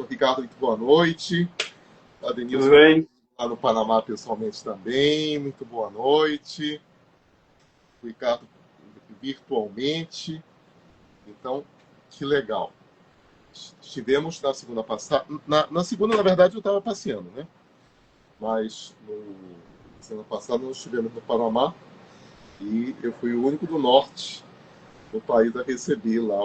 Ricardo, muito boa noite. A Tudo Denilson bem? lá no Panamá pessoalmente também, muito boa noite. O Ricardo virtualmente. Então, que legal. Estivemos na segunda passada. Na segunda, na verdade, eu estava passeando, né? Mas na semana passada nós estivemos no Panamá e eu fui o único do norte do país a receber lá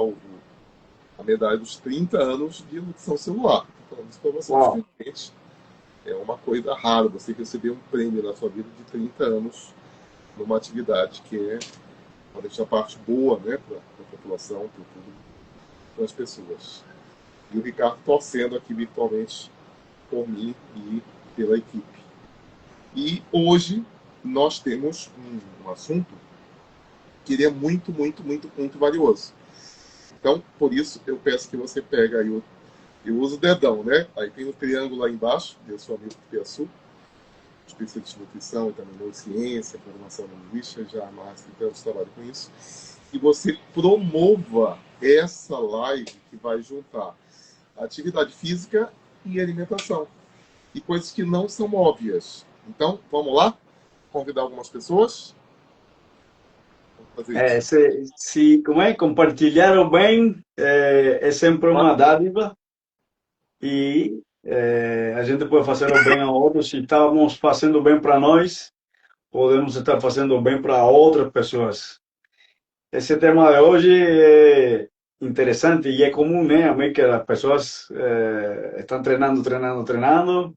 a medalha dos 30 anos de eludição celular. Estou falando isso para você, Uau, diferente. É uma coisa rara você receber um prêmio na sua vida de 30 anos numa atividade que é uma deixar parte boa, né, para a população, para o público, para as pessoas. E o Ricardo torcendo aqui virtualmente por mim e pela equipe. E hoje nós temos um assunto que ele é muito, muito, muito, muito valioso. Então, por isso, eu peço que você pegue aí eu uso o dedão, né? Aí tem o triângulo lá embaixo, eu sou amigo do Piaçu, especialista em nutrição e também neurociência, programação linguística, já há mais de 30 anos trabalho com isso. E você promova essa live que vai juntar atividade física e alimentação. E coisas que não são óbvias. Então, vamos lá? Convidar algumas pessoas? Vamos fazer isso. se, como é, compartilhar o bem é sempre uma dádiva e a gente pode fazer o bem a outros. Se estamos fazendo bem para nós, podemos estar fazendo bem para outras pessoas. Esse tema de hoje é interessante e é comum, né? A mim que as pessoas estão treinando, treinando, treinando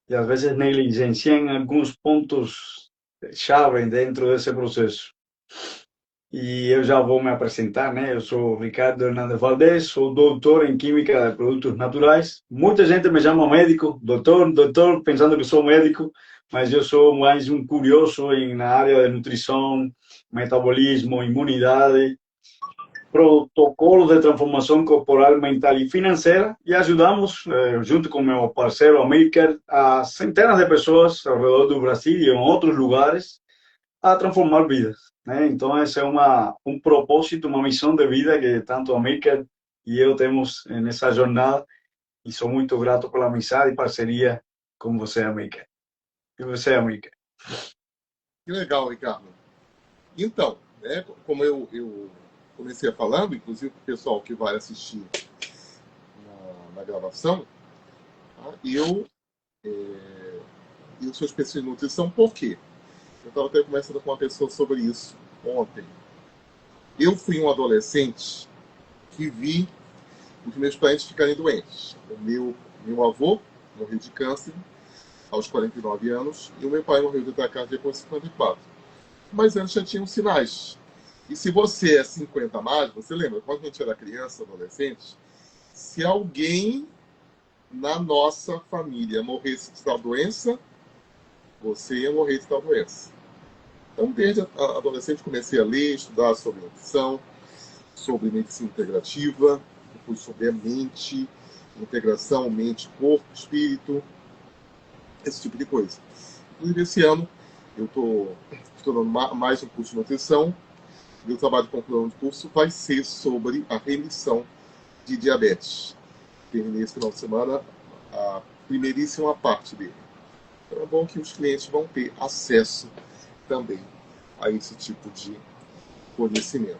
e às vezes negligenciam alguns pontos chave dentro desse processo. E eu já vou me apresentar, né? Eu sou Ricardo Hernandes Valdez, sou doutor em Química de Produtos Naturais. Muita gente me chama médico, doutor, doutor, pensando que sou médico, mas eu sou mais um curioso na área de nutrição, metabolismo, imunidade, protocolos de transformação corporal, mental e financeira, e ajudamos, junto com meu parceiro Amilcar, a centenas de pessoas ao redor do Brasil e em outros lugares a transformar vidas, né? Então, esse é um propósito, uma missão de vida que tanto a América e eu temos nessa jornada e sou muito grato pela amizade e parceria com você, América. E você, América? Que legal, Ricardo. Então, né, como eu comecei falando, inclusive para o pessoal que vai assistir na gravação, tá? Eu sou especialista em nutrição, por quê? Eu estava até conversando com uma pessoa sobre isso ontem. Eu fui um adolescente que vi os meus parentes ficarem doentes. Meu avô morreu de câncer aos 49 anos e o meu pai morreu de ataque cardíaco aos 54. Mas antes já tinham sinais. E se você é 50 a mais, você lembra, quando a gente era criança, adolescente, se alguém na nossa família morresse de tal doença, você ia morrer de tal doença. Então, desde a adolescente, comecei a ler, estudar sobre nutrição, sobre medicina integrativa, depois sobre a mente, integração, mente, corpo, espírito, esse tipo de coisa. Inclusive, esse ano, eu estou estudando mais um curso de nutrição. Meu trabalho de conclusão de curso vai ser sobre a remissão de diabetes. Terminei esse final de semana a primeiríssima parte dele. Então é bom que os clientes vão ter acesso também a esse tipo de conhecimento.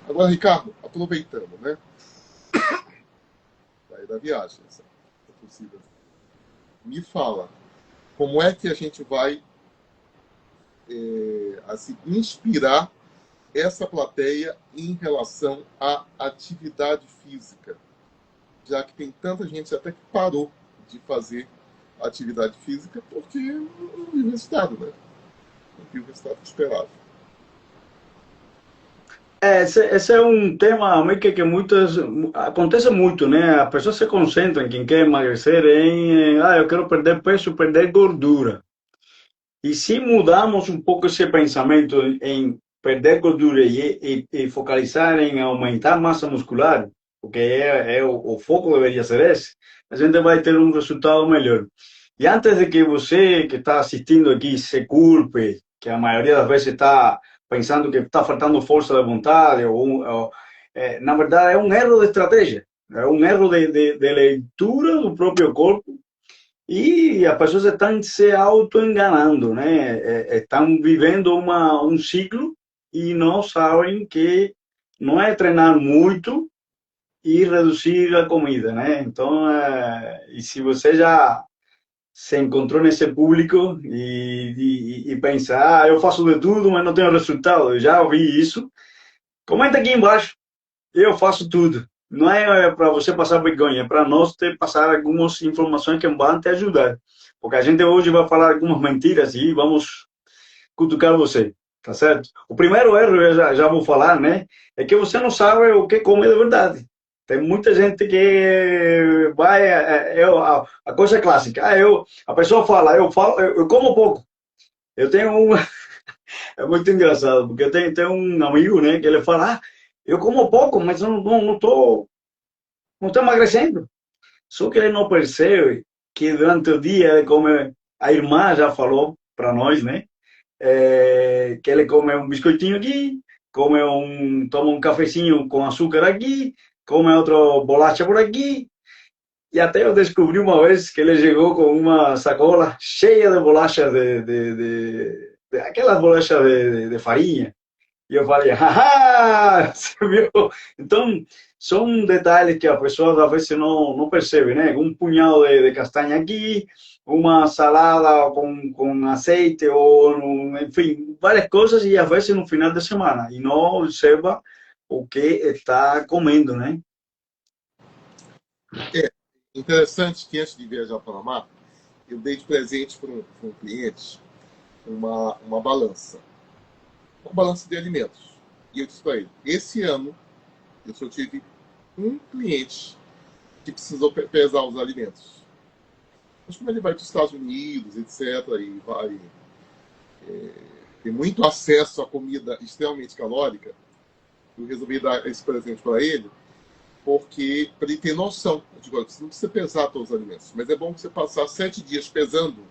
Agora, Ricardo, aproveitando, né? Da viagem, essa possível. Me fala, como é que a gente vai assim, inspirar essa plateia em relação à atividade física? Já que tem tanta gente até que parou de fazer atividade física porque não viu o resultado, né? Não viu o resultado esperado. Esse é um tema, América, que muitas acontece muito, né? As pessoas se concentram em quem quer emagrecer eu quero perder peso, perder gordura. E se mudarmos um pouco esse pensamento em perder gordura e focalizar em aumentar massa muscular, porque o foco deveria ser esse, a gente vai ter um resultado melhor. E antes de que você que está assistindo aqui se culpe, que a maioria das vezes está pensando que está faltando força de vontade, na verdade é um erro de estratégia. É um erro de leitura do próprio corpo e as pessoas estão se auto-enganando, né? Estão vivendo um ciclo e não sabem que não é treinar muito e reduzir a comida, né? Então, e se você já se encontrou nesse público e pensa, eu faço de tudo, mas não tenho resultado, eu já ouvi isso, comenta aqui embaixo, eu faço tudo. Não é para você passar vergonha, é para nós te passar algumas informações que vão te ajudar. Porque a gente hoje vai falar algumas mentiras e vamos cutucar você, tá certo? O primeiro erro, eu já vou falar, né? É que você não sabe o que come de verdade. Tem muita gente que vai. A coisa clássica. A pessoa fala, eu como pouco. Eu tenho um. É muito engraçado, porque tenho um amigo, né, que ele fala, eu como pouco, mas eu não tô emagrecendo. Só que ele não percebe que durante o dia ele come, a irmã já falou para nós, né, que ele come um biscoitinho aqui, toma um cafezinho com açúcar aqui, come outro bolacha por aqui, e até eu descobri uma vez que ele chegou com uma sacola cheia de bolachas aquelas bolachas de farinha. E eu falei, haha, você viu? Então, são detalhes que a pessoa às vezes não percebe, né? Um punhado de castanha aqui, uma salada com azeite, ou, enfim, várias coisas, e às vezes no final de semana, e não observa o que está comendo, né? É interessante que antes de viajar para o Panamá, eu dei de presente para um cliente uma balança. Uma balança de alimentos. E eu disse para ele, esse ano eu só tive um cliente que precisou pesar os alimentos. Mas como ele vai para os Estados Unidos, etc., e vai ter muito acesso a comida extremamente calórica, eu resolvi dar esse presente para ele, porque para ele ter noção. Eu digo, você não precisa pesar todos os alimentos, mas é bom você passar 7 dias pesando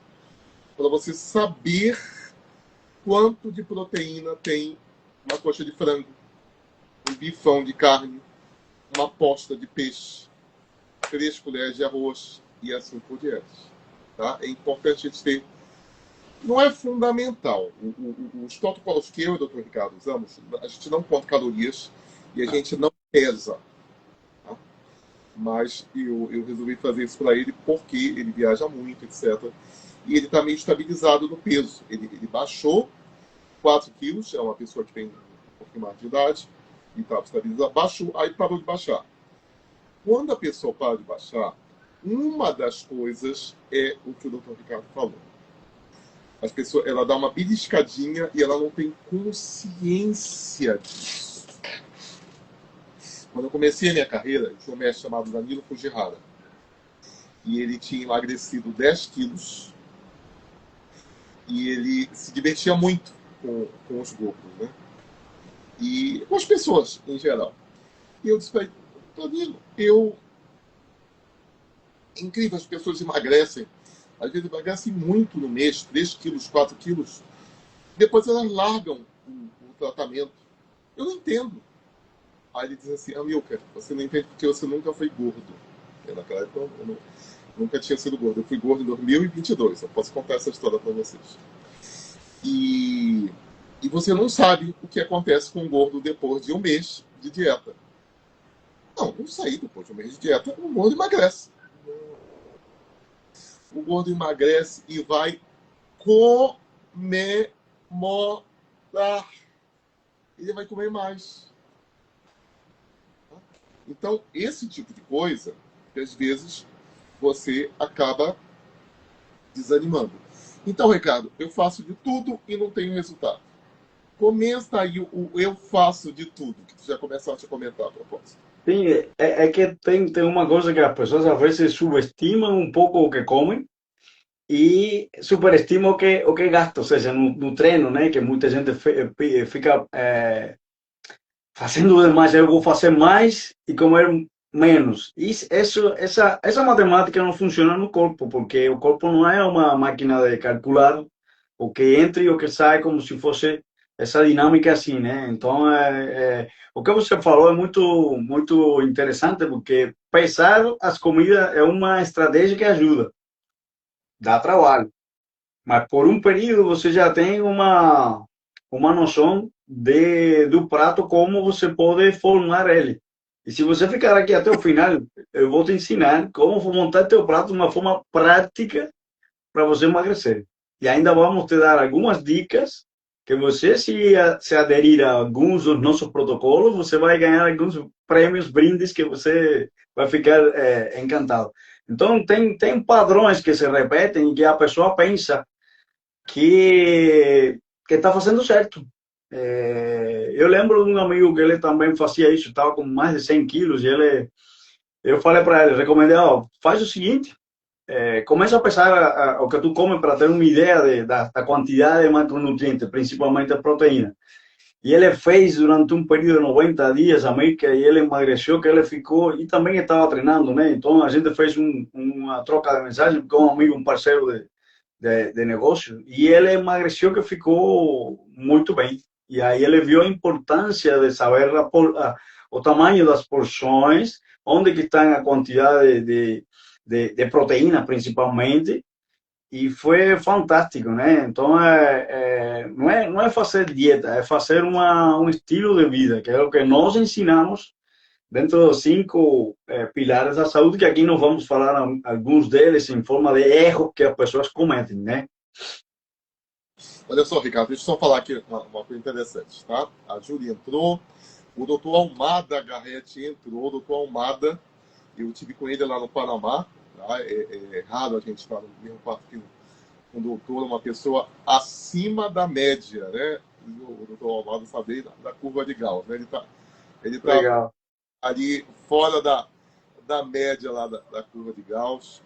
para você saber quanto de proteína tem uma coxa de frango, um bifão de carne, uma posta de peixe, 3 colheres de arroz e assim por diante. Tá? É importante a gente ter. Não é fundamental. Os protocolos que eu e o Dr. Ricardo usamos, a gente não conta calorias e a gente não pesa. Tá? Mas eu resolvi fazer isso para ele porque ele viaja muito, etc. E ele está meio estabilizado no peso. Ele baixou 4 quilos, é uma pessoa que tem um pouquinho mais de idade, e estava estabilizado, baixou, aí parou de baixar. Quando a pessoa para de baixar, uma das coisas é o que o Dr. Ricardo falou. As pessoas, ela dá uma beliscadinha e ela não tem consciência disso. Quando eu comecei a minha carreira, tinha um mestre chamado Danilo Fujihara. E ele tinha emagrecido 10 quilos. E ele se divertia muito com os gordos, né? E com as pessoas, em geral. E eu disse para ele, Danilo, é incrível, as pessoas emagrecem. Às vezes emagrecem muito no mês, 3 quilos, 4 quilos. Depois elas largam o tratamento. Eu não entendo. Aí ele diz assim, Amilcar, você não entende porque você nunca foi gordo. Porque naquela época eu nunca tinha sido gordo. Eu fui gordo em 2022. Eu posso contar essa história para vocês. E você não sabe o que acontece com o gordo depois de um mês de dieta. Não sei, depois de um mês de dieta, o gordo emagrece. O gordo emagrece e vai comemorar. Ele vai comer mais. Então, esse tipo de coisa, que às vezes você acaba desanimando. Então, Ricardo, eu faço de tudo e não tenho resultado. Começa aí o eu faço de tudo, que tu já começaste a comentar a propósito. Sim, que tem uma coisa que as pessoas às vezes subestimam um pouco o que comem e superestimam o que gastam, ou seja, no treino, né? Que muita gente fica fazendo demais, eu vou fazer mais e comer menos. Essa matemática não funciona no corpo, porque o corpo não é uma máquina de calcular o que entra e o que sai como se fosse essa dinâmica é assim, né? Então, o que você falou é muito interessante, porque pesar as comidas é uma estratégia que ajuda, dá trabalho, mas por um período você já tem uma noção do prato, como você pode formar ele. E se você ficar aqui até o final, eu vou te ensinar como montar teu prato de uma forma prática para você emagrecer. E ainda vamos te dar algumas dicas que você, se aderir a alguns dos nossos protocolos, você vai ganhar alguns prêmios, brindes que você vai ficar encantado. Então, tem padrões que se repetem e que a pessoa pensa que está fazendo certo. Eu lembro de um amigo que ele também fazia isso, estava com mais de 100 quilos, e eu falei para ele, recomendei, ó, faz o seguinte, começa a pesar o que tu come para ter uma ideia da quantidade de macronutrientes, principalmente a proteína. E ele fez durante um período de 90 dias a meio que ele emagreceu, que ele ficou, e também estava treinando, né? Então a gente fez uma troca de mensagem com um amigo, um parceiro de negócio, e ele emagreceu, que ficou muito bem. E aí ele viu a importância de saber o tamanho das porções, onde que está a quantidade de proteína, principalmente, e foi fantástico, né? Então, não é fazer dieta, é fazer um estilo de vida, que é o que nós ensinamos dentro dos 5 pilares da saúde, que aqui nós vamos falar alguns deles em forma de erros que as pessoas cometem, né? Olha só, Ricardo, deixa eu só falar aqui uma coisa interessante, tá? A Júlia entrou, o doutor Almada Garrett entrou, o doutor Almada, eu tive com ele lá no Panamá, tá? É raro a gente estar no mesmo quarto que um doutor, uma pessoa acima da média, né? O doutor Almada sabe da curva de Gauss, né? Ele tá Legal. ali fora da média lá da curva de Gauss,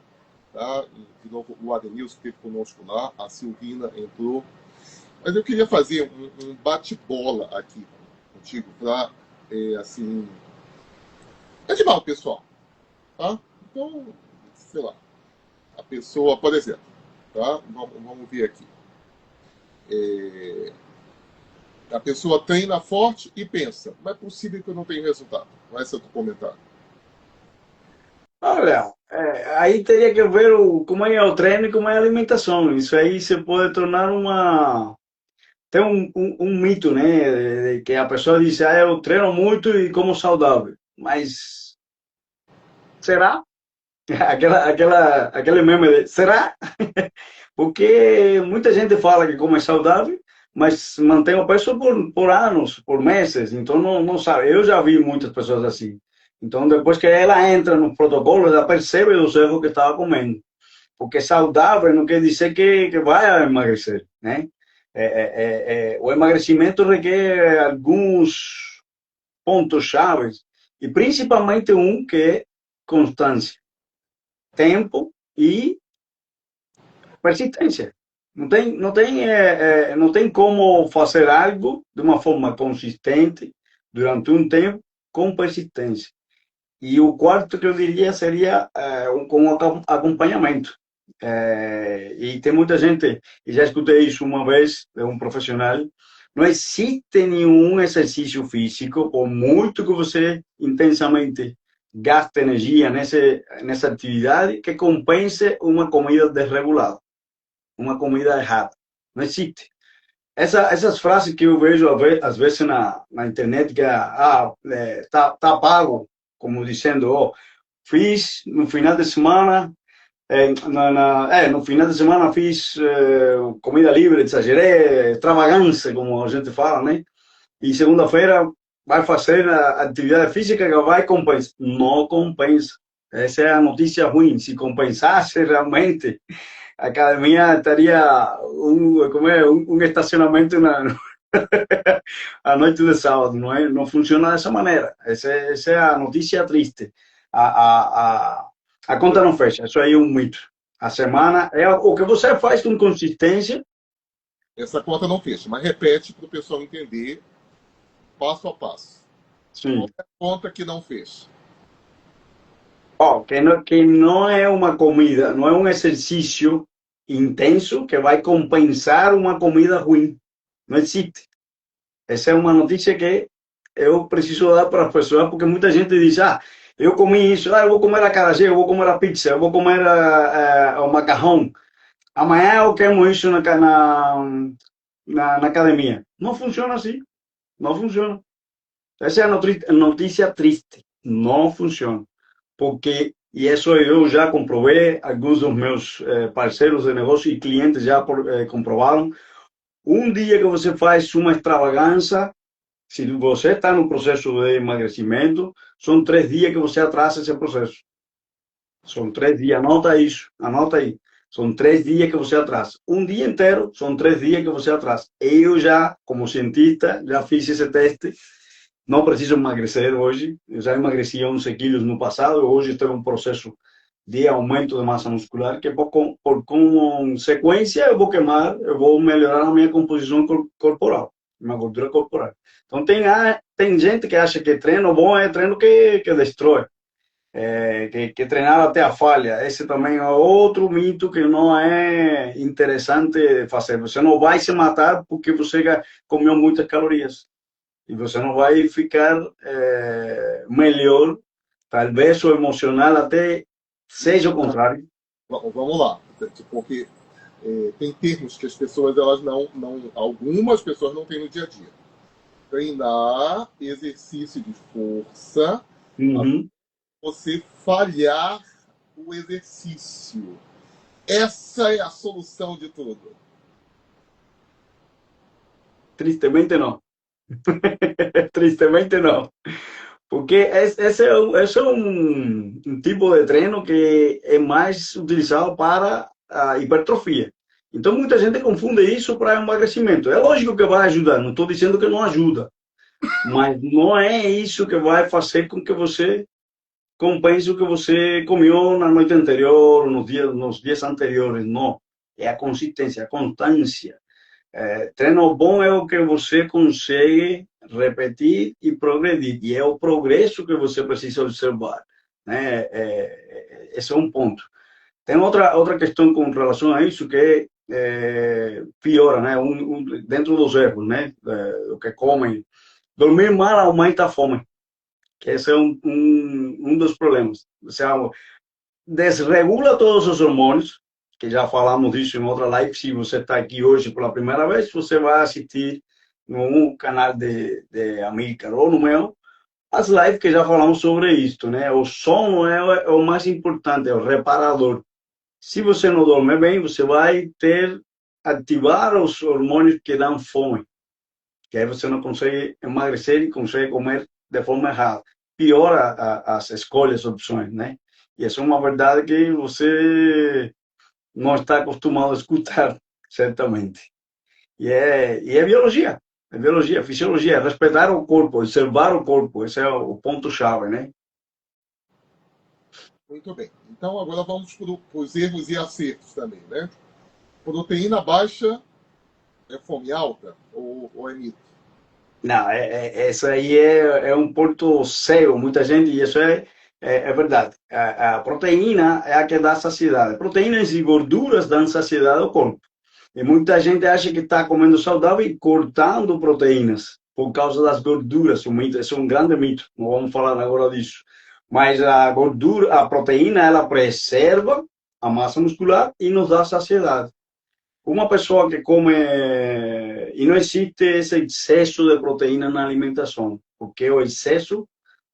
tá? De novo, o Adenilson que esteve conosco lá, a Silvina entrou. Mas eu queria fazer um bate-bola aqui contigo para, assim, animar o pessoal, tá? Então, sei lá, a pessoa, por exemplo, tá? Vamos ver aqui. A pessoa treina forte e pensa, não é possível que eu não tenha resultado. Vai ser o teu comentário. Olha, aí teria que ver como é o treino e como é a alimentação. Isso aí se pode tornar tem um mito, né? De que a pessoa diz, eu treino muito e como saudável. Mas será? Aquele meme de será? Porque muita gente fala que come saudável, mas mantém o peso por anos, por meses. Então não sabe. Eu já vi muitas pessoas assim. Então depois que ela entra no protocolo, ela percebe os erros que estava comendo. Porque saudável não quer dizer que vai emagrecer, né? O emagrecimento requer alguns pontos chaves, e principalmente um que é constância, tempo e persistência. Não tem como fazer algo de uma forma consistente durante um tempo com persistência. E o quarto que eu diria seria com acompanhamento. E tem muita gente, e já escutei isso uma vez de um profissional, não existe nenhum exercício físico, por muito que você intensamente gaste energia nessa atividade, que compense uma comida desregulada, uma comida errada. Não existe. Essas frases que eu vejo às vezes na internet, que tá pago, como dizendo, fiz no final de semana, no final de semana fiz comida livre, exagerei, extravagância, como a gente fala, né? E segunda-feira vai fazer a atividade física que vai compensar. Não compensa. Essa é a notícia ruim. Se compensasse realmente, a academia estaria um estacionamento à noite de sábado. Não funciona dessa maneira. Essa é a notícia triste. A conta não fecha. Isso aí é um mito. A semana é o que você faz com consistência. Essa conta não fecha, mas repete para o pessoal entender passo a passo. Sim. Qual é a conta que não fecha? Que não é uma comida, não é um exercício intenso que vai compensar uma comida ruim. Não existe. Essa é uma notícia que eu preciso dar para as pessoas, porque muita gente diz, eu comi isso, eu vou comer acarajé, eu vou comer a pizza, eu vou comer o macarrão. Amanhã eu queimo isso na academia. Não funciona assim. Não funciona. Essa é a notícia triste. Não funciona. Porque, e isso eu já comprovei, alguns dos meus parceiros de negócio e clientes já comprovaram, um dia que você faz uma extravagância, se você está no processo de emagrecimento, são 3 dias que você atrasa esse processo. São 3 dias, anota isso, anota aí. São 3 dias que você atrasa. Um dia inteiro, são 3 dias que você atrasa. Eu já, como cientista, já fiz esse teste. Não preciso emagrecer hoje. Eu já emagreci 11 quilos no passado. Hoje estou em um processo de aumento de massa muscular que por consequência eu vou queimar, eu vou melhorar a minha composição corporal, minha gordura corporal. Então tem gente que acha que treino bom é treino que destrói. Que treinar até a falha. Esse também é outro mito que não é interessante fazer. Você não vai se matar porque você comeu muitas calorias. E você não vai ficar melhor. Talvez o emocional até seja o contrário. Vamos lá, porque tem termos que as pessoas, elas algumas pessoas não têm no dia a dia. Treinar, exercício de força, Uhum. você falhar o exercício. Essa é a solução de tudo. Tristemente não. Tristemente não. Porque esse é um tipo de treino que é mais utilizado para a hipertrofia. Então, muita gente confunde isso para emagrecimento. É lógico que vai ajudar, não estou dizendo que não ajuda, mas não é isso que vai fazer com que você compense o que você comeu na noite anterior, nos dias anteriores. Não. É a consistência, a constância. Treino bom é o que você consegue repetir e progredir. E é o progresso que você precisa observar. Né? Esse é um ponto. Tem outra questão com relação a isso que piora, né? Dentro dos erros, né? O que comem. Dormir mal aumenta a fome. Que esse é um dos problemas. Ou seja, desregula todos os hormônios, que já falamos disso em outra live. Se você está aqui hoje pela primeira vez, você vai assistir no canal de Amílcar ou no meu, as lives que já falamos sobre isso, né? O sono é o mais importante, é o reparador. Se você não dorme bem, você vai ativar os hormônios que dão fome, que aí você não consegue emagrecer e consegue comer de forma errada. Piora as escolhas, opções, né? E essa é uma verdade que você não está acostumado a escutar, certamente. É biologia, fisiologia, respeitar o corpo, observar o corpo, esse é o ponto-chave, né? Muito bem. Então agora vamos para os erros e acertos também, né? Proteína baixa é fome alta ou é mito? Não, isso aí é um ponto cego, muita gente, e isso é verdade. A proteína é a que dá saciedade. Proteínas e gorduras dão saciedade ao corpo. E muita gente acha que está comendo saudável e cortando proteínas por causa das gorduras. Isso é um grande mito. Não vamos falar agora disso. Mas a gordura, a proteína, ela preserva a massa muscular e nos dá saciedade. Uma pessoa que come e não existe esse excesso de proteína na alimentação, porque o excesso,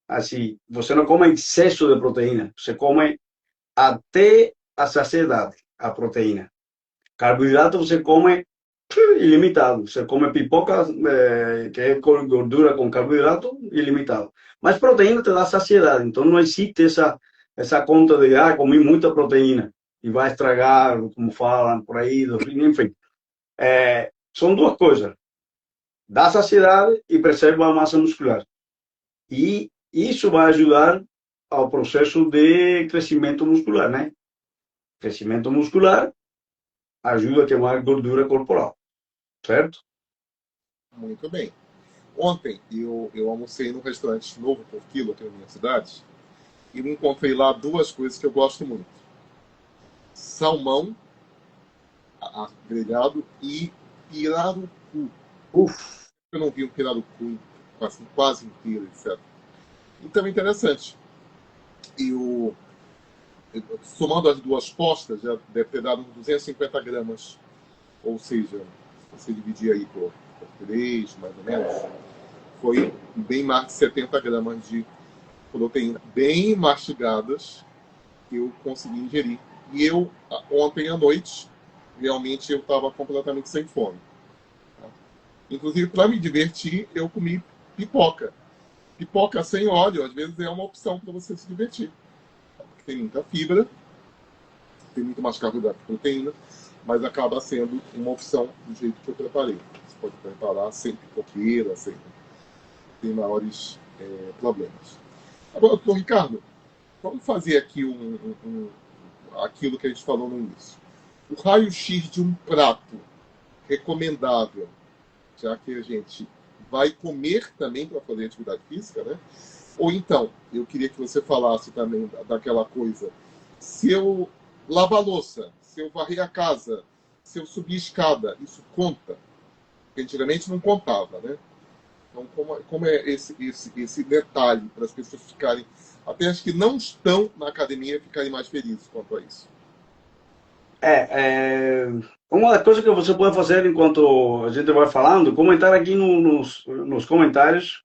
assim, você não come excesso de proteína, você come até a saciedade a proteína. Carboidrato você come ilimitado. Você come pipoca, que é gordura com carboidrato, ilimitado. Mas proteína te dá saciedade. Então não existe essa conta de, comi muita proteína e vai estragar, como falam por aí, enfim. São duas coisas. Dá saciedade e preserva a massa muscular. E isso vai ajudar ao processo de crescimento muscular, né? Crescimento muscular ajuda a queimar gordura corporal, certo? Muito bem. Ontem eu almocei num restaurante novo por quilo aqui na minha cidade e me encontrei lá duas coisas que eu gosto muito: salmão grelhado e pirarucu. Uf. eu não vi um pirarucu assim, quase inteiro, etc. Então é interessante. E somando as duas postas, já deve ter dado uns 250 gramas. Ou seja, se você dividir aí por 3, mais ou menos, foi bem mais de 70 gramas de proteína, bem mastigadas, que eu consegui ingerir. E eu, ontem à noite, realmente eu estava completamente sem fome. Tá? Inclusive, para me divertir, eu comi pipoca. Pipoca sem óleo, às vezes, é uma opção para você se divertir. Porque tem muita fibra, tem muito mais carboidrato e proteína, mas acaba sendo uma opção do jeito que eu preparei. Você pode preparar sem pipoqueira, sem maiores problemas. Agora, doutor Ricardo, vamos fazer aqui aquilo que a gente falou no início. O raio-x de um prato recomendável, já que a gente vai comer também para fazer atividade física, né? Ou então, eu queria que você falasse também daquela coisa, se eu lavar a louça, se eu varrer a casa, se eu subir a escada, isso conta? Porque antigamente não contava, né? Então, como é esse detalhe para as pessoas ficarem, até as que não estão na academia, ficarem mais felizes quanto a isso? Uma das coisas que você pode fazer enquanto a gente vai falando, comentar aqui nos comentários,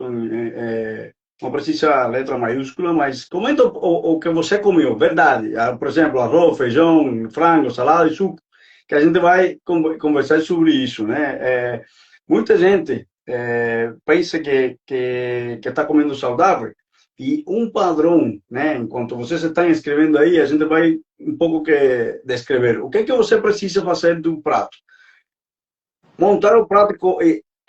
não precisa letra maiúscula, mas comenta o que você comeu, verdade. Por exemplo, arroz, feijão, frango, salada e suco, que a gente vai conversar sobre isso, né? Muita gente pensa que está comendo saudável, e um padrão, né? Enquanto vocês estão escrevendo aí, a gente vai um pouco que descrever. O que você precisa fazer do prato? Montar o prato,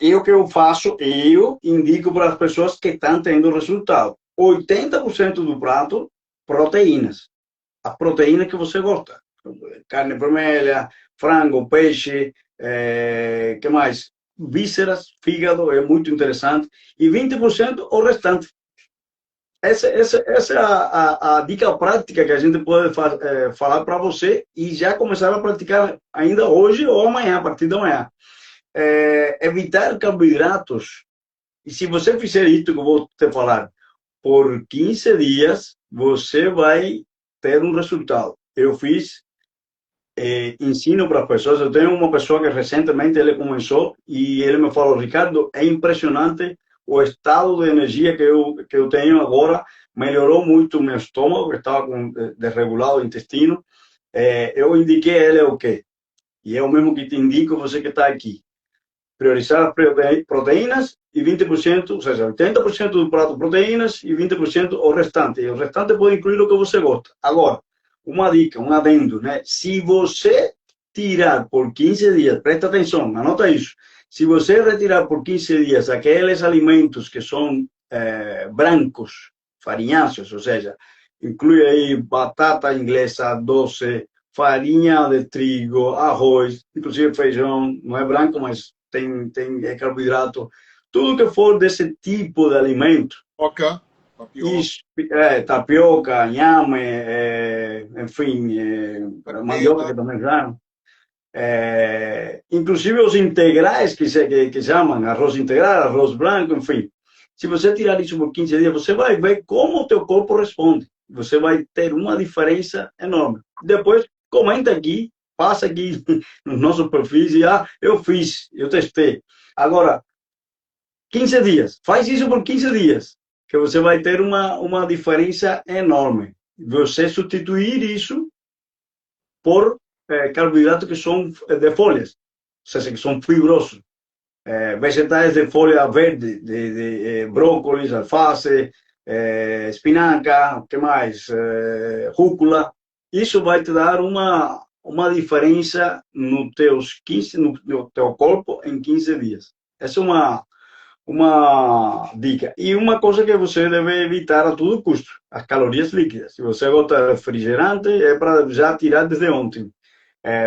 e o que eu faço, eu indico para as pessoas que estão tendo resultado. 80% do prato, proteínas. A proteína que você gosta. Carne vermelha, frango, peixe, que mais? Vísceras, fígado, é muito interessante. E 20% o restante. Essa é a dica prática que a gente pode falar para você e já começar a praticar ainda hoje ou amanhã, a partir de amanhã. Evitar carboidratos. E se você fizer isso que eu vou te falar, por 15 dias, você vai ter um resultado. Eu fiz, ensino para as pessoas. Eu tenho uma pessoa que recentemente ele começou e ele me falou, Ricardo, é impressionante o estado de energia que eu tenho agora. Melhorou muito o meu estômago, que estava desregulado o intestino. Eu indiquei a ele o quê? E é o mesmo que te indico você que está aqui. Priorizar as proteínas e 20%, ou seja, 80% do prato proteínas e 20% o restante. E o restante pode incluir o que você gosta. Agora, uma dica, um adendo, né? Se você tirar por 15 dias, presta atenção, anota isso. Se você retirar por 15 dias aqueles alimentos que são brancos, farinháceos, ou seja, inclui aí batata inglesa doce, farinha de trigo, arroz, inclusive feijão, não é branco, mas tem carboidrato, tudo que for desse tipo de alimento. Tapioca. Tapioca, inhame, enfim, mandioca que também já. Inclusive os integrais que chamam arroz integral, arroz branco, enfim. Se você tirar isso por 15 dias, você vai ver como o teu corpo responde. Você vai ter uma diferença enorme. Depois, comenta aqui, passa aqui nos nossos perfis e eu fiz, eu testei. Agora, 15 dias, faz isso por 15 dias, que você vai ter uma diferença enorme. Você substituir isso por carboidratos que são de folhas, ou seja, que são fibrosos. Vegetais de folha verde, de brócolis, alface, espinaca, que mais? Rúcula. Isso vai te dar uma diferença no teu corpo em 15 dias. Essa é uma dica. E uma coisa que você deve evitar a todo custo, as calorias líquidas. Se você gosta de refrigerante, é para já tirar desde ontem.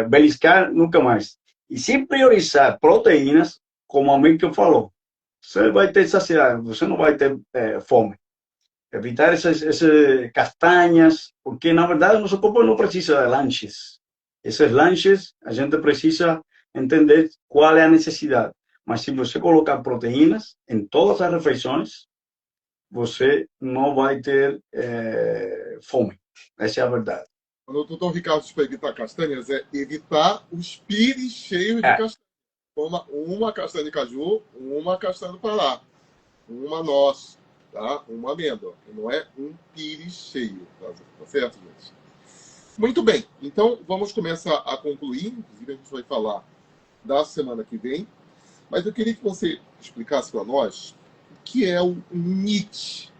Beliscar, nunca mais. E se priorizar proteínas, como a mãe que eu falou, você vai ter saciedade, você não vai ter fome. Evitar essas castanhas, porque na verdade o nosso corpo não precisa de lanches. Esses lanches, a gente precisa entender qual é a necessidade. mas se você colocar proteínas em todas as refeições, você não vai ter fome. Essa é a verdade. Quando o doutor Ricardo diz para evitar castanhas, é evitar os pires cheios de É, castanha. Toma uma castanha de caju, uma castanha do Pará, uma noz, tá? Uma amêndoa. Não é um pires cheio, tá certo, gente? Muito bem, então vamos começar a concluir. Inclusive, a gente vai falar da semana que vem. Mas eu queria que você explicasse para nós o que é o NEAT.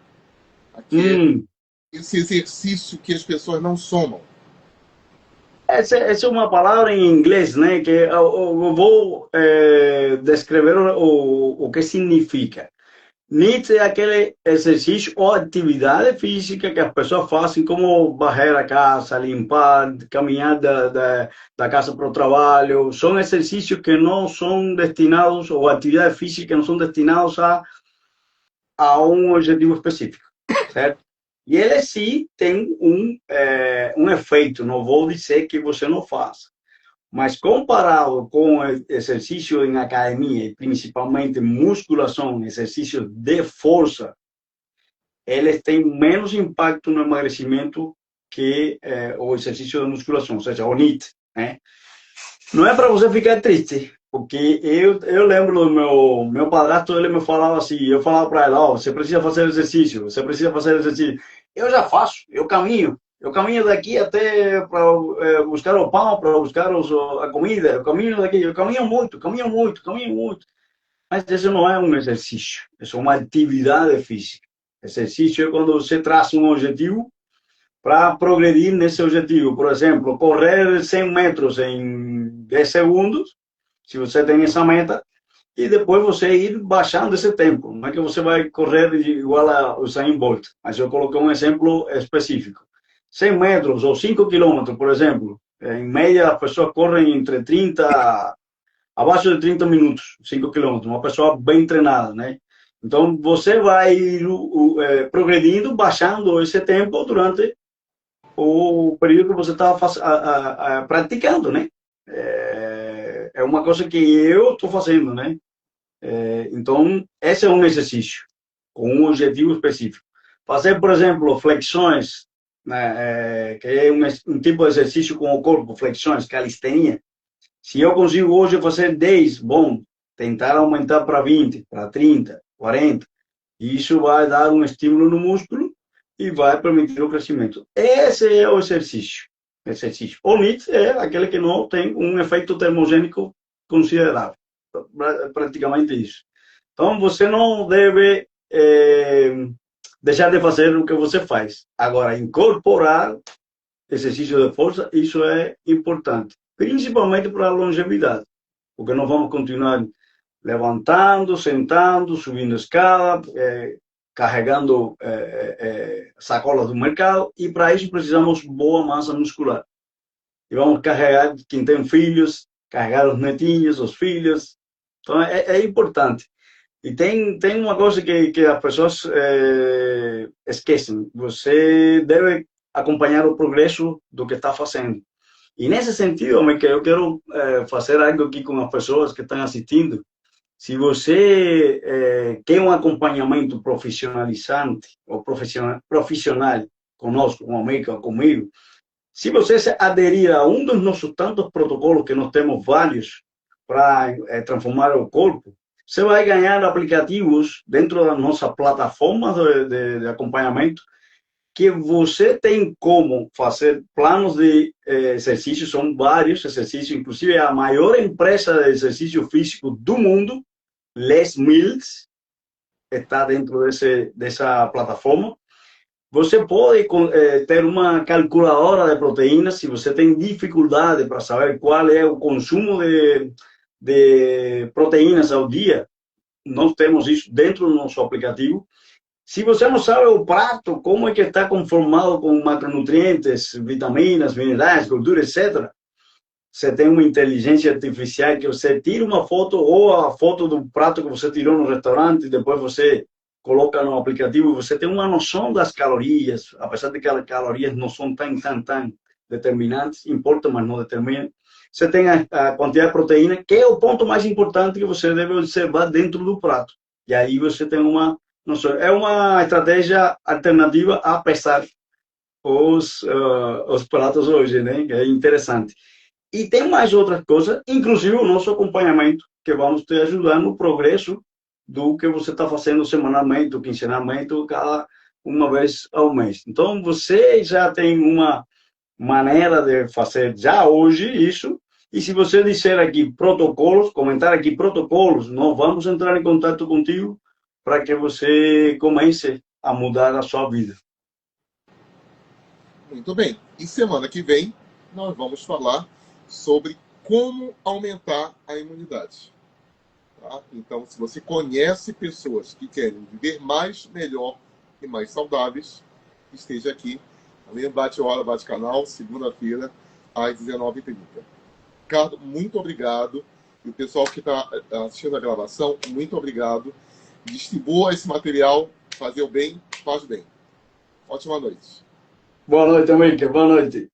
Aqui é esse exercício que as pessoas não somam. essa é uma palavra em inglês, né? Que eu vou descrever o que significa. NEAT é aquele exercício ou atividade física que as pessoas fazem, como varrer a casa, limpar, caminhar da casa para o trabalho. São exercícios que não são destinados, ou atividades físicas que não são destinados a um objetivo específico, certo? E ele sim tem um efeito, não vou dizer que você não faça, mas comparado com exercício em academia, e principalmente musculação, exercícios de força, eles têm menos impacto no emagrecimento que o exercício de musculação, ou seja, o NEAT, né? Não é para você ficar triste, porque eu lembro do meu padrasto, ele me falava assim, eu falava para ele, oh, você precisa fazer exercício, você precisa fazer exercício. Eu já faço, eu caminho daqui até para buscar o pão, para buscar a comida, eu caminho daqui, eu caminho muito, caminho muito, caminho muito. Mas isso não é um exercício, isso é uma atividade física. Exercício é quando você traça um objetivo para progredir nesse objetivo. Por exemplo, correr 100 metros em 10 segundos, se você tem essa meta, e depois você ir baixando esse tempo. Não é que você vai correr igual a Usain Bolt, mas eu coloquei um exemplo específico. 100 metros ou 5 quilômetros, por exemplo, em média as pessoas correm entre 30, abaixo de 30 minutos, 5 quilômetros, uma pessoa bem treinada, né? Então você vai progredindo, baixando esse tempo durante o período que você está praticando, né? É uma coisa que eu estou fazendo, né? Então, esse é um exercício com um objetivo específico. Fazer, por exemplo, flexões, né, que é um tipo de exercício com o corpo, flexões, calistenia. Se eu consigo hoje fazer 10, bom, tentar aumentar para 20, para 30, 40. Isso vai dar um estímulo no músculo e vai permitir o crescimento. Esse é o exercício. O NEAT é aquele que não tem um efeito termogênico considerável. Praticamente isso. Então, você não deve deixar de fazer o que você faz. Agora, incorporar exercício de força, isso é importante. Principalmente para a longevidade. Porque nós vamos continuar levantando, sentando, subindo escada, carregando sacolas do mercado, e para isso precisamos boa massa muscular. E vamos carregar, quem tem filhos, carregar os netinhos, os filhos. Então é importante. E tem uma coisa que as pessoas esquecem. Você deve acompanhar o progresso do que está fazendo. E nesse sentido, eu quero fazer algo aqui com as pessoas que estão assistindo. Se você quer um acompanhamento profissionalizante ou profissional conosco, comigo, se você se aderir a um dos nossos tantos protocolos, que nós temos vários, para transformar o corpo, você vai ganhar aplicativos dentro da nossa plataforma de acompanhamento, que você tem como fazer planos de exercício, são vários exercícios, inclusive a maior empresa de exercício físico do mundo, Les Mills, está dentro dessa plataforma. Você pode ter uma calculadora de proteínas, se você tem dificuldade para saber qual é o consumo de proteínas ao dia. Nós temos isso dentro do nosso aplicativo. Se você não sabe o prato, como é que está conformado com macronutrientes, vitaminas, minerais, gordura, etc., você tem uma inteligência artificial que você tira uma foto, ou a foto do prato que você tirou no restaurante, e depois você coloca no aplicativo, você tem uma noção das calorias, apesar de que as calorias não são tão determinantes, importa, mas não determina. Você tem a quantidade de proteína, que é o ponto mais importante que você deve observar dentro do prato. E aí você tem não sei, é uma estratégia alternativa a pesar os pratos hoje, né? É interessante. E tem mais outras coisas, inclusive o nosso acompanhamento, que vamos te ajudar no progresso do que você está fazendo semanalmente, ou quinzenalmente, ou cada uma vez ao mês. Então, você já tem uma maneira de fazer já hoje isso, e se você disser aqui protocolos, comentar aqui protocolos, nós vamos entrar em contato contigo para que você comece a mudar a sua vida. Muito bem. E semana que vem nós vamos falar sobre como aumentar a imunidade. Tá? Então, se você conhece pessoas que querem viver mais, melhor e mais saudáveis, esteja aqui. Também bate hora, bate canal, segunda-feira, às 19h30. Ricardo, muito obrigado. E o pessoal que está assistindo a gravação, muito obrigado. Distribua esse material, fazer o bem, faz bem. Ótima noite. Boa noite, América. Boa noite.